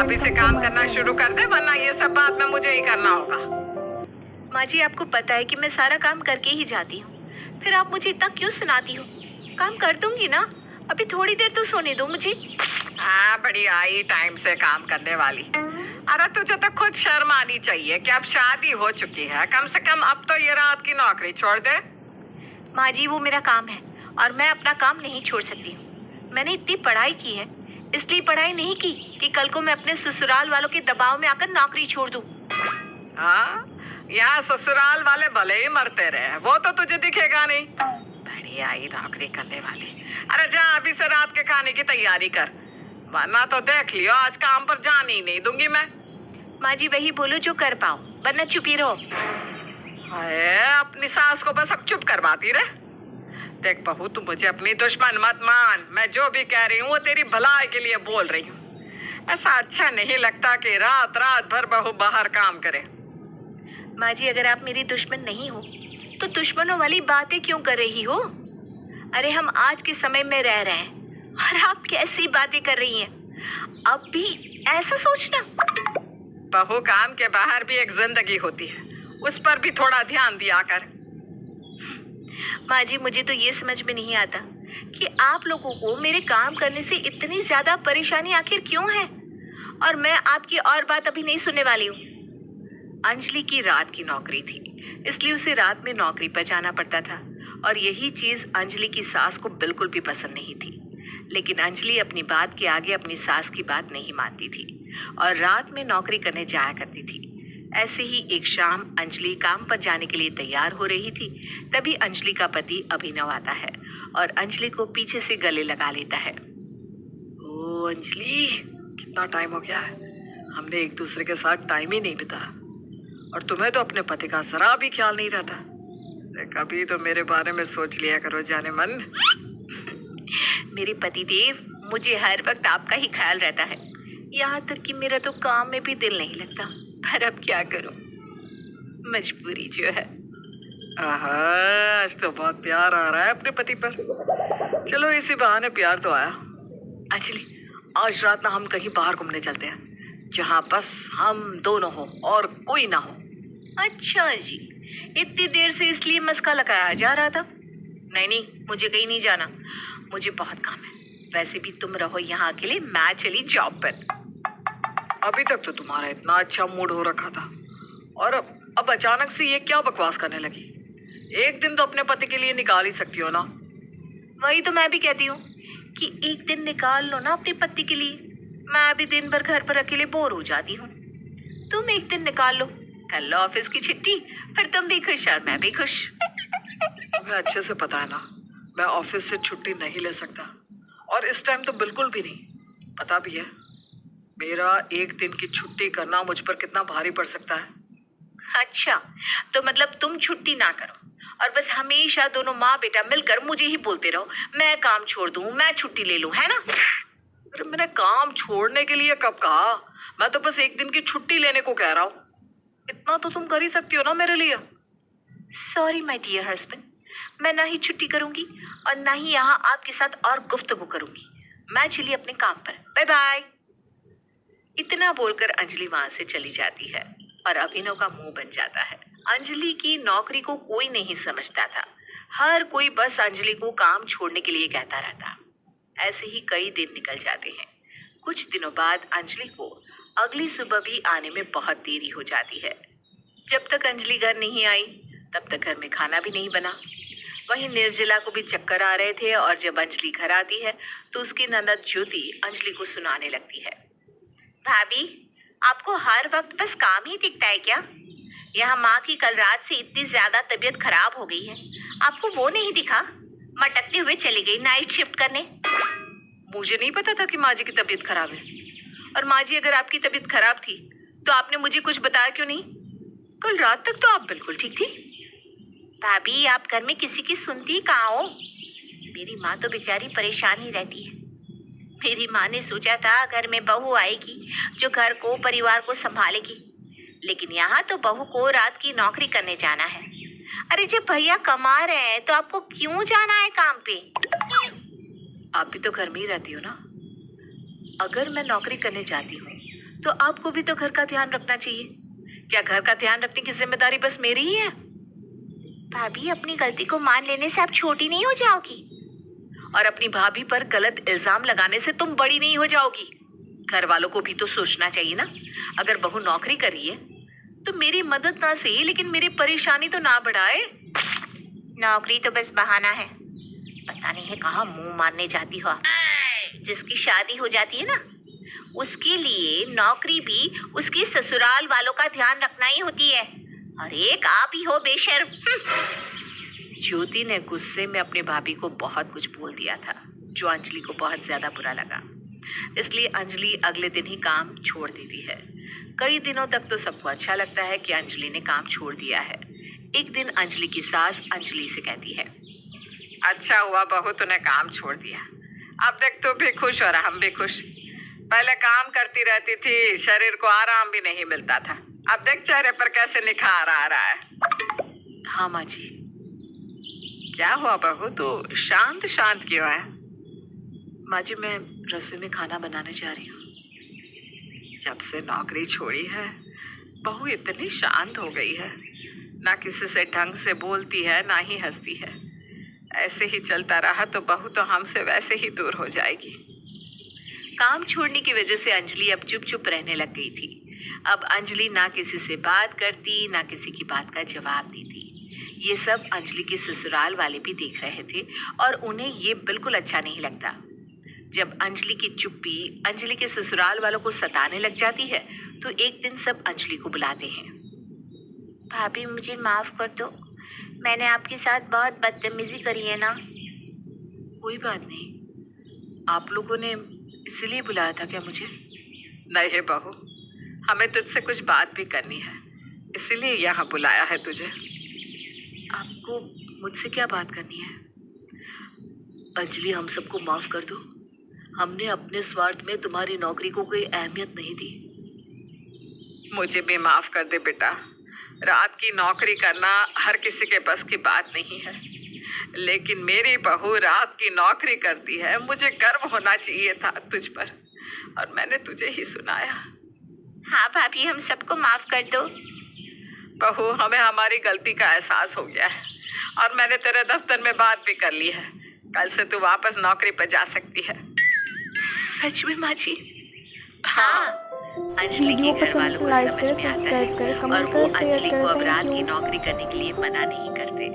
अभी से काम करना शुरू कर दे, वरना ये सब बाद में मुझे ही करना होगा। माँ जी, आपको पता है कि मैं सारा काम करके ही जाती हूँ, फिर आप मुझे इतना क्यों सुनाती हो? काम कर दूंगी ना, अभी थोड़ी देर तो सोने दो मुझे। हाँ, बड़ी आई टाइम से काम करने वाली। अरे तुझे तो खुद शर्म आनी चाहिए कि अब शादी हो चुकी है। कम से कम अब तो ये रात की नौकरी छोड़ दे। माँ जी, वो मेरा काम है और मैं अपना काम नहीं छोड़ सकती हूँ। मैंने इतनी पढ़ाई की है, इसलिए पढ़ाई नहीं की कि कल को मैं अपने ससुराल वालों के दबाव में आकर नौकरी छोड़ दूँ। हाँ, यहाँ ससुराल वाले भले ही मरते रहे, वो तो तुझे दिखेगा नहीं। बड़ी आई नौकरी करने वाली। अरे जा अभी से रात के खाने की तैयारी कर, वरना तो देख लियो आज काम पर जाने ही नहीं दूंगी मैं। माँ जी, वही बोलो जो कर पाओ, वरना चुप ही रहो। हाय, अपनी सास को बस अब चुप करवाती रहे। देख बहू, तू मुझे अपनी दुश्मन मत मान। मैं जो भी कह रही हूँ वो तेरी भलाई के लिए बोल रही हूँ। ऐसा अच्छा नहीं लगता कि रात रात भर बहू बाहर काम करे। माँ जी, अगर आप मेरी दुश्मन नहीं हो तो दुश्मनों वाली बातें क्यों कर रही हो? अरे हम आज के समय में रह रहे हैं और आप कैसी बातें कर रही हैं? अब भी ऐसा सोचना। बहू, काम के बाहर भी एक जिंदगी होती है, उस पर भी थोड़ा ध्यान दिया कर। माँ जी, मुझे तो ये समझ में नहीं आता कि आप लोगों को मेरे काम करने से इतनी ज्यादा परेशानी आखिर क्यों है, और मैं आपकी और बात अभी नहीं सुनने वाली हूँ। अंजलि की रात की नौकरी थी, इसलिए उसे रात में नौकरी पर जाना पड़ता था और यही चीज अंजलि की सास को बिल्कुल भी पसंद नहीं थी। लेकिन अंजलि अपनी बात के आगे अपनी सास की बात नहीं मानती थी और रात में नौकरी करने जाया करती थी। ऐसे ही एक शाम अंजलि काम पर जाने के लिए तैयार हो रही थी, तभी अंजलि का पति अभिनव आता है और अंजलि को पीछे से गले लगा लेता है। ओ अंजलि, कितना टाइम हो गया है, हमने एक दूसरे के साथ टाइम ही नहीं बिताया। और तुम्हें तो अपने पति का जरा भी ख्याल नहीं रहता। कभी तो मेरे बारे में सोच लिया करो जाने मन। मेरे पति देव, मुझे हर वक्त आपका ही ख्याल रहता है, यहाँ तक कि मेरा तो काम में भी दिल नहीं लगता, पर अब क्या करूं, मजबूरी जो है। आहा, आज तो बहुत प्यार आ रहा है अपने पति पर। चलो इसी बहाने प्यार तो आया। अंजलि, आज रात ना हम कहीं बाहर घूमने चलते हैं, जहाँ बस हम दोनों हो और कोई ना हो। अच्छा जी, इतनी देर से इसलिए मस्का लगाया जा रहा था? नहीं नहीं, मुझे कहीं नहीं जाना, मुझे बहुत काम है। वैसे भी तुम रहो यहाँ अकेले, मैं चली जॉब पर। अभी तक तो तुम्हारा इतना अच्छा मूड हो रखा था, और अब अचानक से ये क्या बकवास करने लगी? एक दिन तो अपने पति के लिए निकाल ही सकती हो ना। वही तो मैं भी कहती हूँ कि एक दिन निकाल लो ना अपने पति के लिए। मैं भी दिन भर घर पर अकेले बोर हो जाती हूँ। तुम एक दिन निकाल लो, कर लो ऑफिस की छुट्टी, फिर तुम भी खुश और मैं भी खुश। तुम्हें अच्छे से पता है ना, मैं ऑफिस से छुट्टी नहीं ले सकता, और इस टाइम तो बिल्कुल भी नहीं। पता भी है मेरा एक दिन की छुट्टी करना मुझ पर कितना भारी पड़ सकता है। अच्छा, तो मतलब तुम छुट्टी ना करो और बस हमेशा दोनों माँ बेटा मिलकर मुझे ही बोलते रहो मैं काम छोड़ दूं, मैं छुट्टी ले लूं, है ना? अरे मैंने काम छोड़ने के लिए कब कहा? मैं तो बस एक दिन की छुट्टी लेने को कह रहा हूँ। इतना तो तुम कर ही सकती हो ना मेरे लिए। सॉरी माय डियर हस्बैंड, मैं ना ही छुट्टी करूंगी और ना ही यहाँ आपके साथ और गुफ्तगू करूंगी। मैं चली अपने काम पर, बाय बाय। इतना बोलकर अंजलि वहां से चली जाती है और अभिनव का मुंह बन जाता है। अंजलि की नौकरी को कोई नहीं समझता था, हर कोई बस अंजलि को काम छोड़ने के लिए कहता रहता। ऐसे ही कई दिन निकल जाते हैं। कुछ दिनों बाद अंजलि को अगली सुबह भी आने में बहुत देरी हो जाती है। जब तक अंजलि घर नहीं आई तब तक घर में खाना भी नहीं बना। वहीं निर्जला को भी चक्कर आ रहे थे और जब अंजलि घर आती है तो उसकी ननद ज्योति अंजलि को सुनाने लगती है। भाभी, आपको हर वक्त बस काम ही दिखता है क्या? यहाँ माँ की कल रात से इतनी ज्यादा तबीयत खराब हो गई है, आपको वो नहीं दिखा? मटकते हुए चली गई नाइट शिफ्ट करने। मुझे नहीं पता था कि माँ जी की तबीयत खराब है। और माँ जी, अगर आपकी तबीयत खराब थी तो आपने मुझे कुछ बताया क्यों नहीं? कल रात तक तो आप बिल्कुल ठीक थी। भाभी, आप घर में किसी की सुनती कहाँ हो? मेरी माँ तो बेचारी परेशान ही रहती है। मेरी माँ ने सोचा था घर में बहू आएगी जो घर को परिवार को संभालेगी, लेकिन यहाँ तो बहू को रात की नौकरी करने जाना है। अरे जब भैया कमा रहे हैं तो आपको क्यों जाना है काम पे? आप भी तो घर में ही रहती हो ना। अगर मैं नौकरी करने जाती हूँ तो आपको भी तो घर का ध्यान रखना चाहिए। क्या घर का ध्यान रखने की जिम्मेदारी बस मेरी ही है? भाभी, अपनी गलती को मान लेने से आप छोटी नहीं हो जाओगी, और अपनी भाभी पर गलत इल्जाम लगाने से तुम बड़ी नहीं हो जाओगी। घर वालों को भी तो सोचना चाहिए ना। अगर बहू नौकरी कर रही है तो मेरी मदद ना सही, लेकिन मेरी परेशानी तो ना बढ़ाए। नौकरी तो बस बहाना है। पता नहीं है कहाँ मुंह मारने जाती हो आप। जिसकी शादी हो जाती है ना, उसके लिए नौकरी भी उसके ससुराल वालों का ध्यान रखना ही होती है, और एक आप ही हो बेशर्म। ज्योति ने गुस्से में अपनी भाभी को बहुत कुछ बोल दिया था, जो अंजलि को बहुत ज्यादा बुरा लगा। इसलिए अंजलि अगले दिन ही काम छोड़ देती है। कई दिनों तक तो सबको अच्छा लगता है कि अंजलि ने काम छोड़ दिया है। एक दिन अंजलि की सास अंजलि से कहती है, अच्छा हुआ बहू तूने काम छोड़ दिया। अब देख तू भी खुश और हम भी खुश। पहले काम करती रहती थी, शरीर को आराम भी नहीं मिलता था। अब देख चेहरे पर कैसे निखार आ रहा है। हाँ माँ जी। क्या हुआ बहू, तू शांत शांत क्यों है? माँ जी, मैं रसोई में खाना बनाने जा रही हूँ। जब से नौकरी छोड़ी है बहू इतनी शांत हो गई है, ना किसी से ढंग से बोलती है ना ही हंसती है। ऐसे ही चलता रहा तो बहू तो हमसे वैसे ही दूर हो जाएगी। काम छोड़ने की वजह से अंजलि अब चुप चुप रहने लग गई थी। अब अंजलि ना किसी से बात करती, ना किसी की बात का जवाब देती। ये सब अंजलि के ससुराल वाले भी देख रहे थे, और उन्हें ये बिल्कुल अच्छा नहीं लगता। जब अंजलि की चुप्पी अंजलि के ससुराल वालों को सताने लग जाती है, तो एक दिन सब अंजलि को बुलाते हैं। भाभी, मुझे माफ कर दो, मैंने आपके साथ बहुत बदतमीजी करी है ना। कोई बात नहीं, आप लोगों ने इसीलिए बुलाया था क्या मुझे? नहीं बहू, हमें तुझसे कुछ बात भी करनी है, इसीलिए यहाँ बुलाया है तुझे। आपको मुझसे क्या बात करनी है? अंजलि, हम सबको माफ कर दो। हमने अपने स्वार्थ में तुम्हारी नौकरी को कोई अहमियत नहीं दी। मुझे भी माफ कर दे बेटा। रात की नौकरी करना हर किसी के बस की बात नहीं है, लेकिन मेरी बहू रात की नौकरी करती है। मुझे गर्व होना चाहिए था तुझ पर, और मैंने तुझे ही सुनाया। हाँ भाभी, हम सबको माफ कर दो। बहू, हमें हमारी गलती का एहसास हो गया है, और मैंने तेरे दफ्तर में बात भी कर ली है। कल से तू वापस नौकरी पर जा सकती है। सच में माँ जी? हाँ। अंजलि के घर वालों को समझ में आता है, और वो अंजलि को अब रात की नौकरी करने के लिए मना नहीं करते।